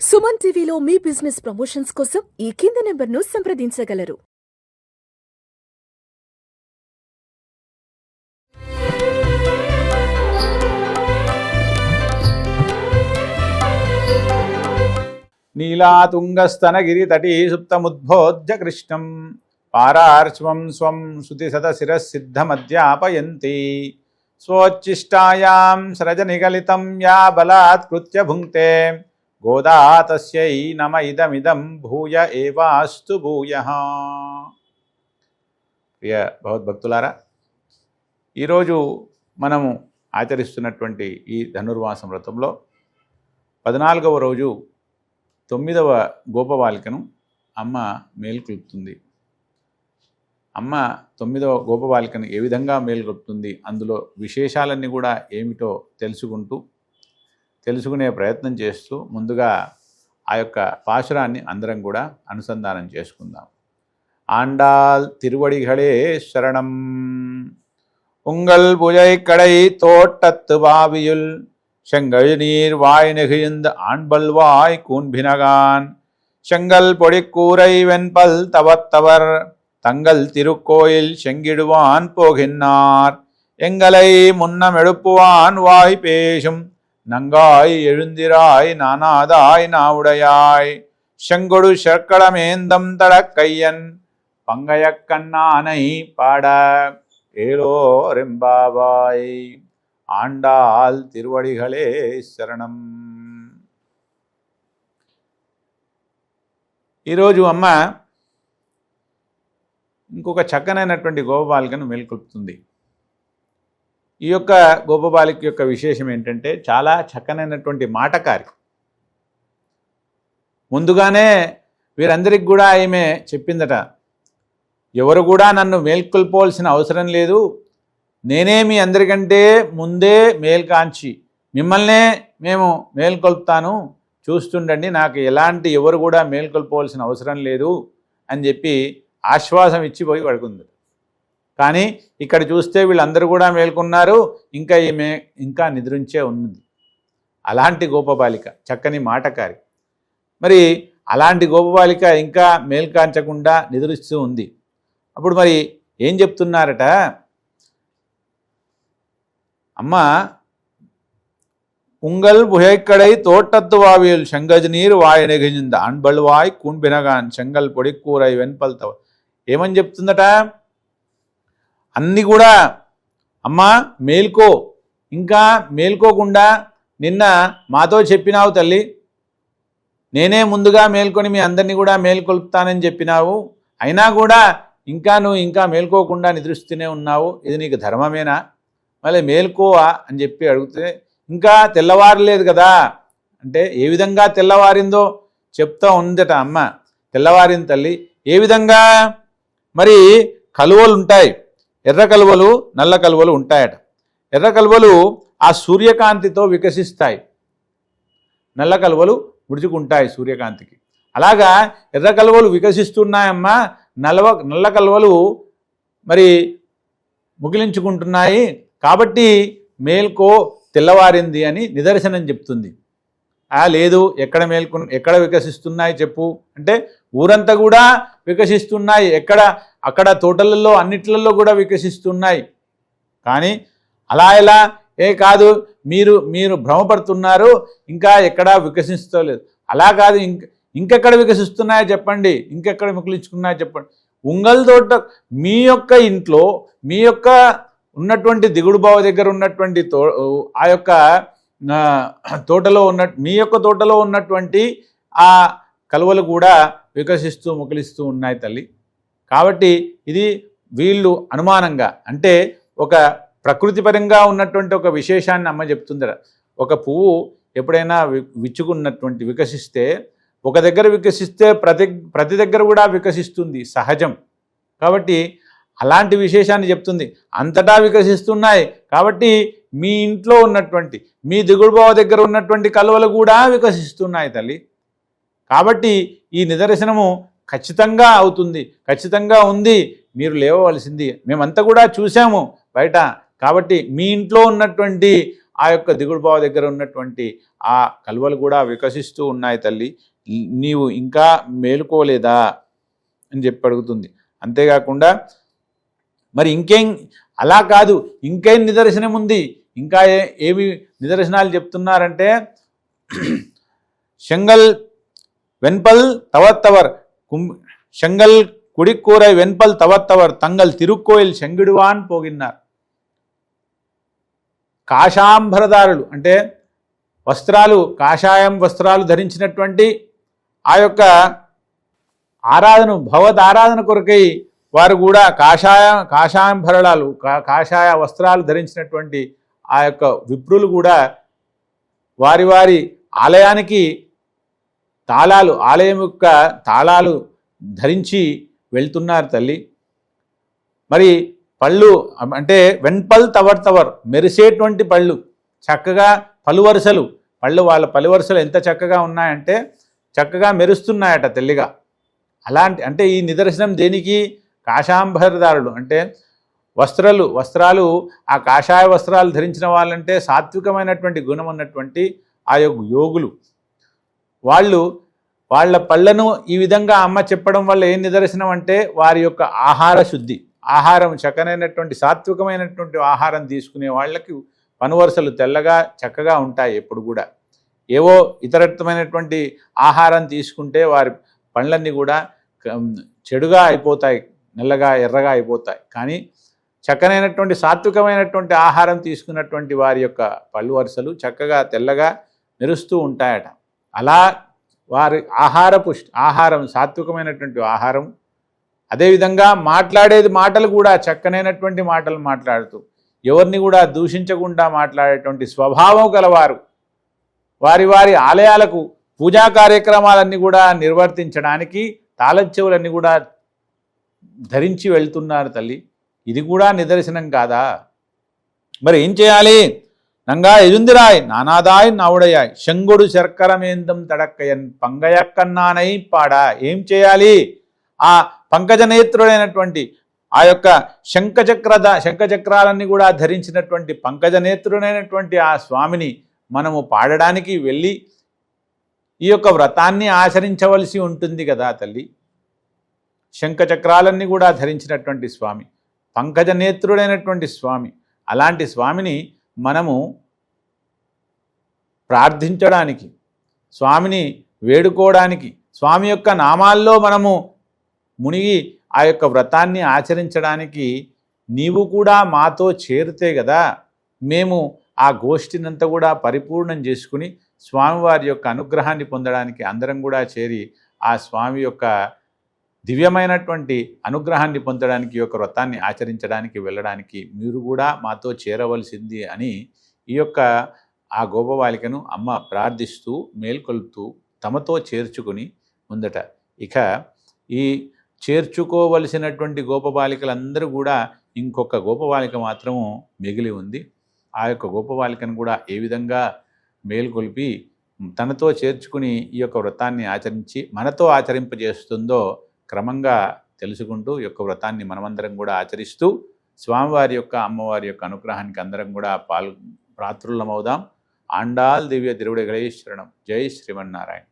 సుమన్ టీవీలో మీ business promotions కోసం ఈ కింది నెంబర్ను సంప్రదించగలరు. నీలాతుంగస్తనగిరితటీ సుప్తముద్బోధ్య కృష్ణం పారార్శ్వం స్వం శృతిశతశిరసిద్ధమధ్యాపయంతి స్వోచ్ఛిష్టాయాం సరజనిగలితం యా బలాత్కృత్య భుంక్తే గోదా తస్యై నమ ఇదమిదం భూయ ఏవాస్తు భూయః. ప్రియ భగవద్భక్తులారా, ఈరోజు మనము ఆచరిస్తున్నటువంటి ఈ ధనుర్మాసం వ్రతంలో 14వ రోజు 9వ గోపబాలికను అమ్మ మేల్కొల్పుతుంది. అమ్మ 9వ గోపబాలికను ఏ విధంగా మేల్కొల్పుతుంది, అందులో విశేషాలన్నీ కూడా ఏమిటో తెలుసుకునే ప్రయత్నం చేస్తూ ముందుగా ఆ యొక్క పాశురాన్ని అందరం కూడా అనుసంధానం చేసుకుందాం. ఆండాల్ తిరువడిగళే శరణం. உங்கள் புஜைக்கடை தோட்டத்து பாவியுள் செங்கழ் நீர் வாய் நெகிழ்ந்த ஆண்பல்வாய் கூன்பினகான் செங்கல் பொடிக்கூரை வெண்பல் தவத்தவர் தங்கள் திருக்கோயில் செங்கிடுவான் போகின்னார் எங்களை முன்னம் எழுப்புவான் வாய் பேசும் நங்காய் எழுந்திராய் நானாதாய் நாவுடையாய் செங்கொடு சர்க்கடமேந்தம் தடக்கையன் பங்கையக்கண்ணானை பாட ఏలోరెంబాబాయ్. ఆండాల్ తిరువడిగళే శరణం. ఈరోజు అమ్మ ఇంకొక చక్కనైనటువంటి గోపబాలికను మేల్కొల్పుతుంది. ఈ యొక్క గోపబాలిక యొక్క విశేషం ఏంటంటే చాలా చక్కనైనటువంటి మాటకారి. ముందుగానే వీరందరికి కూడా ఈమె చెప్పిందట, ఎవరు కూడా నన్ను మేల్కొల్పోవాల్సిన అవసరం లేదు, నేనే మీ అందరికంటే ముందే మేల్కాంచి మిమ్మల్నే మేము మేల్కొల్పుతాను, చూస్తుండండి, నాకు ఎలాంటి ఎవరు కూడా మేల్కొల్పోవాల్సిన అవసరం లేదు అని చెప్పి ఆశ్వాసం ఇచ్చిపోయి పడుకుంది. కానీ ఇక్కడ చూస్తే వీళ్ళందరూ కూడా మేల్కొన్నారు, ఇంకా ఈమె ఇంకా నిద్రించే ఉంది. అలాంటి గోపబాలిక, చక్కని మాటకారి. మరి అలాంటి గోపబాలిక ఇంకా మేల్కాంచకుండా నిద్రిస్తూ ఉంది. అప్పుడు మరి ఏం చెప్తున్నారట, అమ్మ உங்கள் புகைக்கடை தோட்டத்து வாவியல் செங்கஜ் நீர் వాయి నెగిజింద ఆన్బల్వాయ్ కూన్బినగాన్ చెంగల్ పొడికూరై వెన్పల్ తవ. ఏమని చెప్తుందట, అన్నీ కూడా అమ్మ మేల్కో, ఇంకా మేల్కోకుండా నిన్న మాతో చెప్పినావు తల్లి, నేనే ముందుగా మేల్కొని మీ అందరినీ కూడా మేల్కొల్పుతానని చెప్పినావు, అయినా కూడా ఇంకా నువ్వు ఇంకా మేల్కోకుండా నిద్రిస్తూనే ఉన్నావు, ఇది నీకు ధర్మమేనా, మళ్ళీ మేల్కోవా అని చెప్పి అడిగితే, ఇంకా తెల్లవారలేదు కదా అంటే ఏ విధంగా తెల్లవారిందో చెప్తా ఉందట అమ్మ. తెల్లవారింది తల్లి, ఏ విధంగా, మరి కలువలు ఉంటాయి, ఎర్ర కలువలు నల్ల కలువలు ఉంటాయట. ఎర్ర కలువలు ఆ సూర్యకాంతితో వికసిస్తాయి, నల్ల కలువలు ముడుచుకుంటాయి సూర్యకాంతికి. అలాగా ఎర్ర కలువలు వికసిస్తున్నాయమ్మా, నల్ల కలువలు మరి ముగిలించుకుంటున్నాయి, కాబట్టి మేల్కో తెల్లవారింది అని నిదర్శనం చెప్తుంది. లేదు, ఎక్కడ వికసిస్తున్నాయి చెప్పు అంటే, ఊరంతా కూడా వికసిస్తున్నాయి, అక్కడ తోటలలో అన్నిట్లలో కూడా వికసిస్తున్నాయి. కానీ అలా ఎలా, కాదు మీరు భ్రమపడుతున్నారు, ఇంకా ఎక్కడా వికసిస్తలేదు. అలా కాదు, ఇంకెక్కడ వికసిస్తున్నాయో చెప్పండి, ఇంకెక్కడ ముకులించుకున్నాయో చెప్పండి. ఉంగల్ తోట, మీ యొక్క ఇంట్లో, మీ యొక్క ఉన్నటువంటి దిగుడు బావి దగ్గర ఉన్నటువంటి ఆ యొక్క తోటలో మీ యొక్క తోటలో ఉన్నటువంటి ఆ కలువలు కూడా వికసిస్తూ ముకులిస్తూ ఉన్నాయి తల్లి. కాబట్టి ఇది వీళ్ళు అనుమానంగా, అంటే ఒక ప్రకృతిపరంగా ఉన్నటువంటి ఒక విశేషాన్ని అమ్మ చెప్తుందట. ఒక పువ్వు ఎప్పుడైనా వికసిస్తే, ఒక దగ్గర వికసిస్తే ప్రతి దగ్గర కూడా వికసిస్తుంది, సహజం. కాబట్టి అలాంటి విశేషాన్ని చెప్తుంది. అంతటా వికసిస్తున్నాయి కాబట్టి మీ ఇంట్లో ఉన్నటువంటి, మీ దిగుడు బావ దగ్గర ఉన్నటువంటి కలువలు కూడా వికసిస్తున్నాయి తల్లి. కాబట్టి ఈ నిదర్శనము ఖచ్చితంగా అవుతుంది, ఖచ్చితంగా ఉంది, మీరు లేవవలసింది, మేమంతా కూడా చూసాము బయట. కాబట్టి మీ ఇంట్లో ఉన్నటువంటి ఆ యొక్క దిగుడు బావ దగ్గర ఉన్నటువంటి ఆ కలువలు కూడా వికసిస్తూ ఉన్నాయి తల్లి, నీవు ఇంకా మేలుకోలేదా అని చెప్పి అడుగుతుంది. అంతేకాకుండా మరి ఇంకేం, అలా కాదు ఇంకేం నిదర్శనం ఉంది, ఇంకా ఏమి నిదర్శనాలు చెప్తున్నారంటే செங்கல் வெண்பல் தவத்தவர் செங்கல் குடிக்கூரை வெண்பல் தவத்தவர் தங்கள் తిరుక్కోయిల్ శంగిడువాన్ పోగిన్నారు. కాషాంబరదారులు అంటే వస్త్రాలు, కాషాయం వస్త్రాలు ధరించినటువంటి ఆ యొక్క ఆరాధన, భగవద్ ఆరాధన కొరకై వారు కూడా కాషాయంభరణాలు, కాషాయ వస్త్రాలు ధరించినటువంటి ఆ యొక్క విప్రులు కూడా వారి వారి ఆలయానికి తాళాలు, ఆలయం యొక్క తాళాలు ధరించి వెళ్తున్నారు తల్లి. మరి పళ్ళు అంటే వెన్పల్ తవర్ మెరిసేటువంటి పళ్ళు, చక్కగా పలువరుసలు పళ్ళు, వాళ్ళ పలువరుసలు ఎంత చక్కగా ఉన్నాయంటే చక్కగా మెరుస్తున్నాయట తెల్లిగా. అలాంటి అంటే ఈ నిదర్శనం దేనికి? కాషాంబరదారులు అంటే వస్త్రాలు ఆ కాషాయ వస్త్రాలు ధరించిన వాళ్ళంటే సాత్వికమైనటువంటి గుణం ఉన్నటువంటి ఆ యొక్క యోగులు. వాళ్ళ పళ్ళను ఈ విధంగా అమ్మ చెప్పడం వల్ల ఏం నిదర్శనం అంటే వారి యొక్క ఆహార శుద్ధి, ఆహారం చక్కనైనటువంటి సాత్వికమైనటువంటి ఆహారం తీసుకునే వాళ్ళకి పనువరుసలు తెల్లగా చక్కగా ఉంటాయి. ఎప్పుడు కూడా ఏవో ఇతరత్వమైనటువంటి ఆహారం తీసుకుంటే వారి పళ్ళన్నీ కూడా చెడుగా అయిపోతాయి, నల్లగా ఎర్రగా అయిపోతాయి. కానీ చక్కనైనటువంటి సాత్వికమైనటువంటి ఆహారం తీసుకున్నటువంటి వారి యొక్క పళ్ళు వరుసలు చక్కగా తెల్లగా మెరుస్తూ ఉంటాయట. అలా వారి ఆహారం సాత్వికమైనటువంటి ఆహారం, అదేవిధంగా మాట్లాడేది మాటలు కూడా చక్కనైనటువంటి మాటలు మాట్లాడుతూ ఎవరిని కూడా దూషించకుండా మాట్లాడేటువంటి స్వభావం గలవారు. వారి వారి ఆలయాలకు పూజా కార్యక్రమాలన్నీ కూడా నిర్వర్తించడానికి తాళచెవులన్నీ కూడా ధరించి వెళ్తున్నారు తల్లి. ఇది కూడా నిదర్శనం కాదా? మరి ఏం చేయాలి? నంగా ఎజుందిరాయ్ నానాదాయ్ నావుడయాయ్ శంగుడు శర్కరమేందం తడక్కయన్ పంగయక్కన్నానై పాడా. ఏం చేయాలి? ఆ పంకజనేత్రుడైనటువంటి ఆ యొక్క శంఖచక్రాలన్నీ కూడా ధరించినటువంటి పంకజనేత్రుడైనటువంటి ఆ స్వామిని మనము పాడడానికి వెళ్ళి ఈ యొక్క వ్రతాన్ని ఆచరించవలసి ఉంటుంది కదా తల్లి. శంఖచక్రాలన్నీ కూడా ధరించినటువంటి స్వామి, పంకజనేత్రుడైనటువంటి స్వామి, అలాంటి స్వామిని మనము ప్రార్థించడానికి, స్వామిని వేడుకోవడానికి, స్వామి యొక్క నామాల్లో మనము మునిగి ఆ యొక్క వ్రతాన్ని ఆచరించడానికి నీవు కూడా మాతో చేరితే కదా మేము ఆ గోష్ఠినంతా కూడా పరిపూర్ణం చేసుకుని స్వామివారి యొక్క అనుగ్రహాన్ని పొందడానికి అందరం కూడా చేరి ఆ స్వామి యొక్క దివ్యమైనటువంటి అనుగ్రహాన్ని పొందడానికి, యొక్క వ్రతాన్ని ఆచరించడానికి వెళ్ళడానికి మీరు కూడా మాతో చేరవలసింది అని ఈ యొక్క ఆ గోపబాలికను అమ్మ ప్రార్థిస్తూ మేల్కొల్పుతూ తమతో చేర్చుకుని ఉందట. ఇక ఈ చేర్చుకోవలసినటువంటి గోపబాలికలందరూ కూడా ఇంకొక గోపబాలిక మాత్రము మిగిలి ఉంది. ఆ యొక్క గోపబాలికను కూడా ఏ విధంగా మేల్కొల్పి తనతో చేర్చుకుని ఈ యొక్క వ్రతాన్ని ఆచరించి మనతో ఆచరింపజేస్తుందో క్రమంగా తెలుసుకుంటూ ఈ యొక్క వ్రతాన్ని మనమందరం కూడా ఆచరిస్తూ స్వామివారి యొక్క అమ్మవారి యొక్క అనుగ్రహానికి అందరం కూడా పాత్రులమవుదాం. ఆండాల్ దివ్య తిరువడిగళే శరణం. జై శ్రీమన్నారాయణ.